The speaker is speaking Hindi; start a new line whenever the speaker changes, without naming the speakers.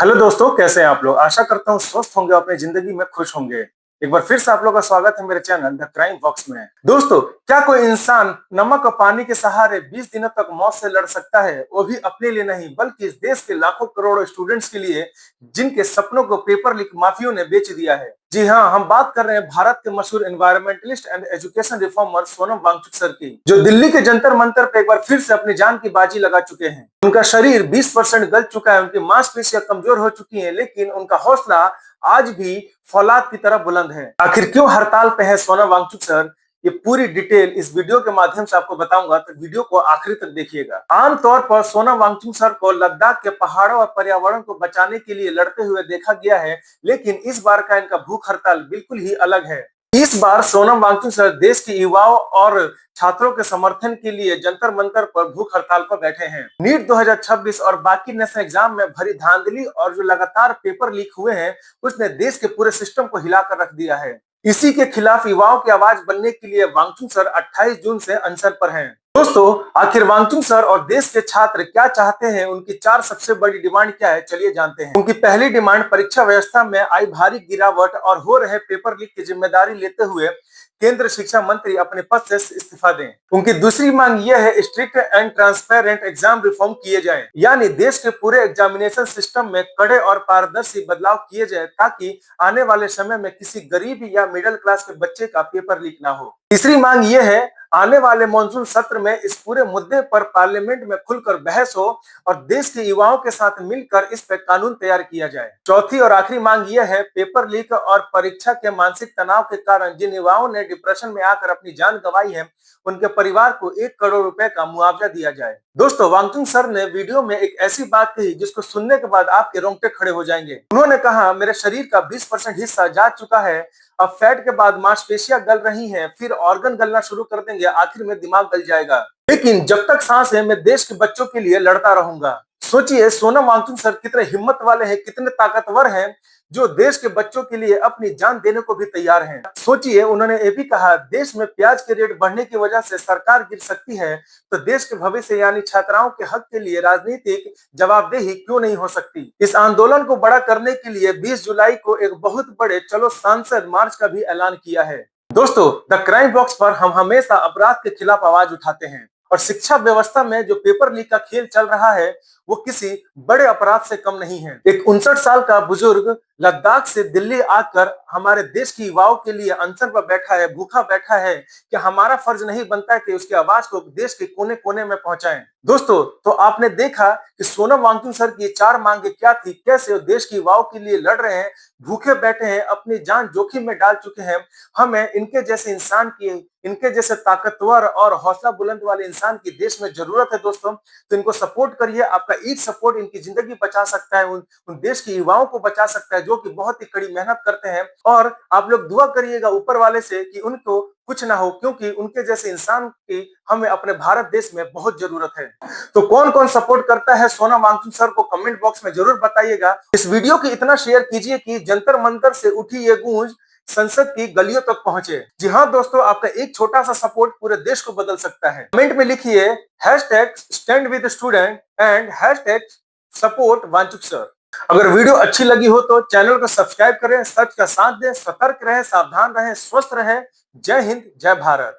हेलो दोस्तों, कैसे हैं आप लोग। आशा करता हूँ स्वस्थ होंगे, अपनी जिंदगी में खुश होंगे। एक बार फिर से आप लोग का स्वागत है मेरे चैनल द क्राइम बॉक्स में। दोस्तों, क्या कोई इंसान नमक और पानी के सहारे 20 दिनों तक मौत से लड़ सकता है, वो भी अपने लिए नहीं बल्कि इस देश के लाखों करोड़ों स्टूडेंट्स के लिए, जिनके सपनों को पेपर लीक माफियों ने बेच दिया है। जी हाँ, हम बात कर रहे हैं भारत के मशहूर environmentalist and education reformer Sonam Wangchuk sir की, जो दिल्ली के जंतर मंतर पर एक बार फिर से अपनी जान की बाजी लगा चुके हैं। उनका शरीर 20% गल चुका है, उनकी मांसपेशियां कमजोर हो चुकी हैं, लेकिन उनका हौसला आज भी फौलाद की तरह बुलंद है। आखिर क्यों हड़ताल पे है सोनम वांगचुक सर, ये पूरी डिटेल इस वीडियो के माध्यम से आपको बताऊंगा, तो वीडियो को आखिरी तक देखिएगा। आमतौर पर सोनम वांगचुक सर को लद्दाख के पहाड़ों और पर्यावरण को बचाने के लिए लड़ते हुए देखा गया है, लेकिन इस बार का इनका भूख हड़ताल बिल्कुल ही अलग है। इस बार सोनम वांगचुक सर देश के युवाओं और छात्रों के समर्थन के लिए जंतर मंतर पर भूख हड़ताल पर बैठे हैं। नीट 2026 और बाकी नेशनल एग्जाम में भरी धांधली और जो लगातार पेपर लीक हुए हैं, उसने देश के पूरे सिस्टम को हिलाकर रख दिया है। इसी के खिलाफ युवाओं की आवाज बनने के लिए वांगचुक सर 28 जून से अनशन पर हैं। दोस्तों, आखिर वांगचुक सर और देश के छात्र क्या चाहते हैं, उनकी 4 सबसे बड़ी डिमांड क्या है, चलिए जानते हैं। उनकी पहली डिमांड परीक्षा व्यवस्था में आई भारी गिरावट और हो रहे पेपर लीक की जिम्मेदारी लेते हुए केंद्र शिक्षा मंत्री अपने पद से इस्तीफा दें। उनकी दूसरी मांग यह है strict and transparent exam reform किए जाएं, यानी देश के पूरे एग्जामिनेशन सिस्टम में कड़े और पारदर्शी बदलाव किए जाए, ताकि आने वाले समय में किसी गरीब या मिडिल क्लास के बच्चे का पेपर लीक ना हो। तीसरी मांग यह है आने वाले मॉनसून सत्र में इस पूरे मुद्दे पर पार्लियामेंट में खुलकर बहस हो और देश के युवाओं के साथ मिलकर इस पर कानून तैयार किया जाए। चौथी और आखिरी मांग यह है पेपर लीक और परीक्षा के मानसिक तनाव के कारण जिन युवाओं ने डिप्रेशन में आकर अपनी जान गंवाई है, उनके परिवार को 1 करोड़ रुपए का मुआवजा दिया जाए। दोस्तों, वांगचुक सर ने वीडियो में एक ऐसी बात कही जिसको सुनने के बाद आपके रोंगटे खड़े हो जाएंगे। उन्होंने कहा, मेरे शरीर का 20% हिस्सा जा चुका है, अब फैट के बाद मांसपेशियां गल रही हैं, फिर ऑर्गन गलना शुरू कर देंगे, आखिर में दिमाग गल जाएगा, लेकिन जब तक सांस है मैं देश के बच्चों के लिए लड़ता रहूंगा। सोचिए सोनम वांगचुक सर कितने हिम्मत वाले हैं, कितने ताकतवर हैं, जो देश के बच्चों के लिए अपनी जान देने को भी तैयार हैं। सोचिए, उन्होंने ये भी कहा, देश में प्याज के रेट बढ़ने की वजह से सरकार गिर सकती है, तो देश के भविष्य यानी छात्राओं के हक के लिए राजनीतिक जवाबदेही क्यों नहीं हो सकती। इस आंदोलन को बड़ा करने के लिए 20 जुलाई को एक बहुत बड़े चलो सांसद मार्च का भी ऐलान किया है। दोस्तों, द क्राइम बॉक्स पर हम हमेशा अपराध के खिलाफ आवाज उठाते हैं, और शिक्षा व्यवस्था में जो पेपर लीक का खेल चल रहा है, वो किसी बड़े अपराध से कम नहीं है। एक 59 साल का बुजुर्ग लद्दाख से दिल्ली आकर हमारे देश की युवाओं के लिए अनशन पर बैठा है, भूखा बैठा है, कि हमारा फर्ज नहीं बनता है कि उसकी आवाज को देश के कोने कोने में पहुंचाएं। दोस्तों, तो आपने देखा कि सोनम वांगचुक सर की 4 मांगे क्या थी, कैसे देश की युवाओं के लिए लड़ रहे हैं, भूखे बैठे हैं, अपनी जान जोखिम में डाल चुके हैं। हमें इनके जैसे इंसान की, इनके जैसे ताकतवर और हौसला बुलंद वाले इंसान की देश में जरूरत है। दोस्तों, तो इनको सपोर्ट करिए, आपका एक सपोर्ट इनकी जिंदगी बचा सकता है, उन देश के युवाओं को बचा सकता है, जो कि बहुत ही कड़ी मेहनत करते हैं। और आप लोग दुआ करिएगा ऊपर वाले से कि उनको कुछ ना हो, क्योंकि उनके जैसे इंसान की हमें अपने भारत देश में बहुत जरूरत है। तो कौन कौन सपोर्ट करता है सोनम वांगचुक सर को, कमेंट बॉक्स में जरूर बताइएगा। इस वीडियो को इतना शेयर कीजिए कि जंतर मंतर से उठी ये गूंज संसद की गलियों तक पहुंचे। जी हाँ दोस्तों, आपका एक छोटा सा सपोर्ट पूरे देश को बदल सकता है। कमेंट में लिखिए #stand with student and #support Wangchuk sir. अगर वीडियो अच्छी लगी हो तो चैनल को सब्सक्राइब करें, सच का साथ दें, सतर्क रहें, सावधान रहें, स्वस्थ रहें। जय हिंद, जय भारत।